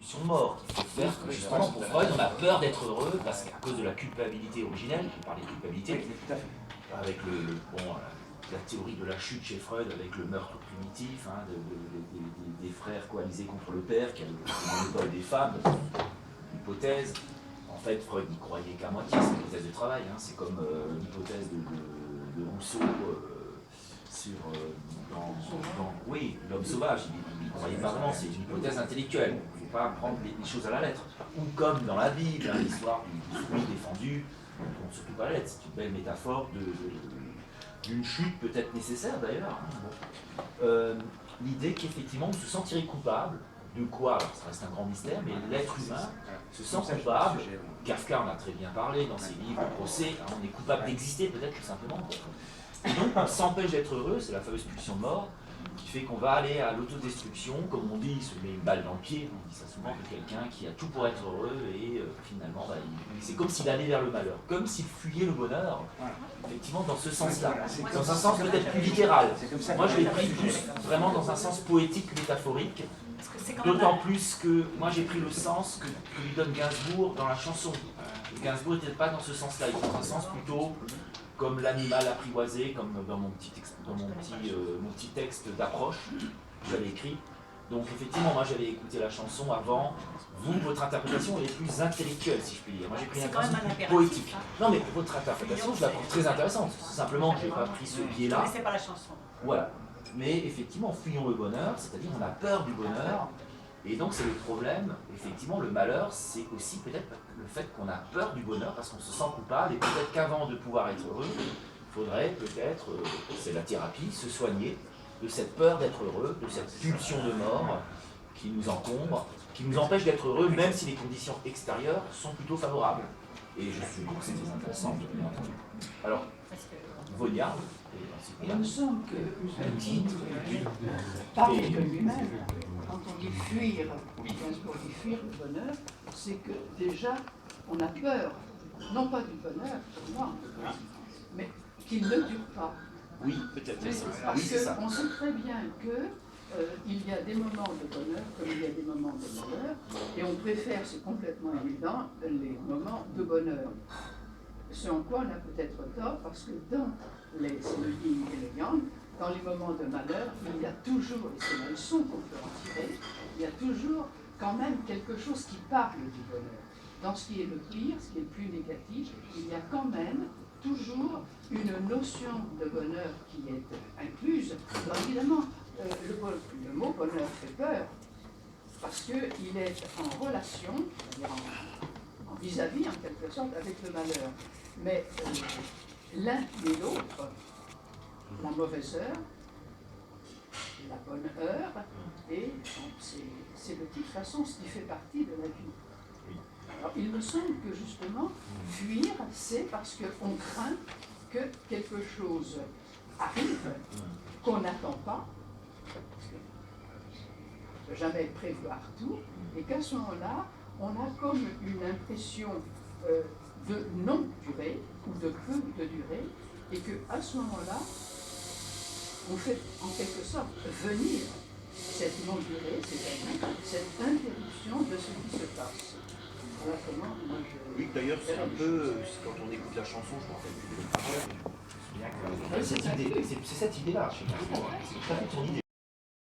pulsion de mort qu'il faut faire que justement pour Freud on a peur d'être heureux parce qu'à cause de la culpabilité originelle, je parlais de culpabilité, avec la théorie de la chute chez Freud avec le meurtre primitif hein, des frères coalisés contre le père qui a le monopole des femmes, l'hypothèse. En fait, Freud n'y croyait qu'à moitié, c'est une hypothèse de travail, hein, c'est comme l'hypothèse de Rousseau oui, l'homme sauvage, il n'y croyait pas vraiment, c'est une hypothèse intellectuelle, il ne faut pas prendre les choses à la lettre. Ou comme dans la Bible, hein, l'histoire du fruit défendu, bon, surtout pas la lettre, c'est une belle métaphore d'une chute peut-être nécessaire d'ailleurs. Hein, bon. L'idée qu'effectivement on se sentirait coupable, de quoi, alors ça reste un grand mystère, mais l'être humain se sent coupable, Kafka en a très bien parlé dans ses livres, au procès, hein, on est coupable d'exister peut-être tout simplement. Et donc on s'empêche d'être heureux, c'est la fameuse pulsion de mort, qui fait qu'on va aller à l'autodestruction, comme on dit, il se met une balle dans le pied, on dit ça souvent de quelqu'un qui a tout pour être heureux et finalement c'est comme s'il allait vers le malheur, comme s'il fuyait le bonheur, effectivement dans ce sens-là, dans un sens peut-être plus littéral. Moi je l'ai pris plus vraiment dans un sens poétique, métaphorique, d'autant plus que moi j'ai pris le sens que lui donne Gainsbourg dans la chanson. Gainsbourg n'était pas dans ce sens-là, il est dans un sens plutôt comme l'animal apprivoisé, comme dans mon petit texte d'approche que j'avais écrit. Donc effectivement, moi j'avais écouté la chanson avant. Vous, votre interprétation elle est plus intellectuelle, si je puis dire. Moi j'ai pris une interprétation plus poétique. Non mais votre interprétation, je la trouve très intéressante. C'est simplement que je n'ai pas pris ce biais-là. Mais c'est pas la chanson. Voilà. Mais effectivement, fuyons le bonheur, c'est-à-dire on a peur du bonheur. Et donc c'est le problème, effectivement le malheur, c'est aussi peut-être le fait qu'on a peur du bonheur parce qu'on se sent coupable et peut-être qu'avant de pouvoir être heureux, il faudrait peut-être, c'est la thérapie, se soigner de cette peur d'être heureux, de cette pulsion de mort qui nous encombre, qui nous empêche d'être heureux même si les conditions extérieures sont plutôt favorables. Et je suis c'est très intéressant, bien entendu. Alors, Vognard, il me semble que le titre parle de lui-même. Quand on dit fuir, Gainsbourg dit fuir le bonheur, c'est que déjà on a peur, non pas du bonheur, pour moi, mais qu'il ne dure pas. Oui, peut-être. Parce qu'on sait très bien qu'il y a des moments de bonheur comme il y a des moments de malheur, et on préfère, c'est complètement évident, les moments de bonheur. Ce en quoi on a peut-être tort, parce que dans le yin et le yang, dans les moments de malheur, il y a toujours, et c'est la leçon qu'on peut en tirer, il y a toujours quand même quelque chose qui parle du bonheur. Dans ce qui est le pire, ce qui est le plus négatif, il y a quand même toujours une notion de bonheur qui est incluse. Alors évidemment, le mot bonheur fait peur, parce qu'il est en relation, c'est-à-dire en vis-à-vis en quelque sorte, avec le malheur. Mais l'un et l'autre, la mauvaise heure, la bonne heure, et c'est de toute façon ce qui fait partie de la vie. Alors il me semble que justement, fuir, c'est parce qu'on craint que quelque chose arrive qu'on n'attend pas, parce qu'on ne peut jamais prévoir tout, et qu'à ce moment-là, on a comme une impression de non-durée, ou de peu de durée, et qu'à ce moment-là, on fait en quelque sorte venir cette non-durée, c'est-à-dire cette interruption de ce qui se passe. Voilà comment moi je... Oui, d'ailleurs, c'est un peu, quand on écoute la chanson, je me rappelle plus de C'est cette idée-là, chez Gainsbourg, c'est tout à fait son idée.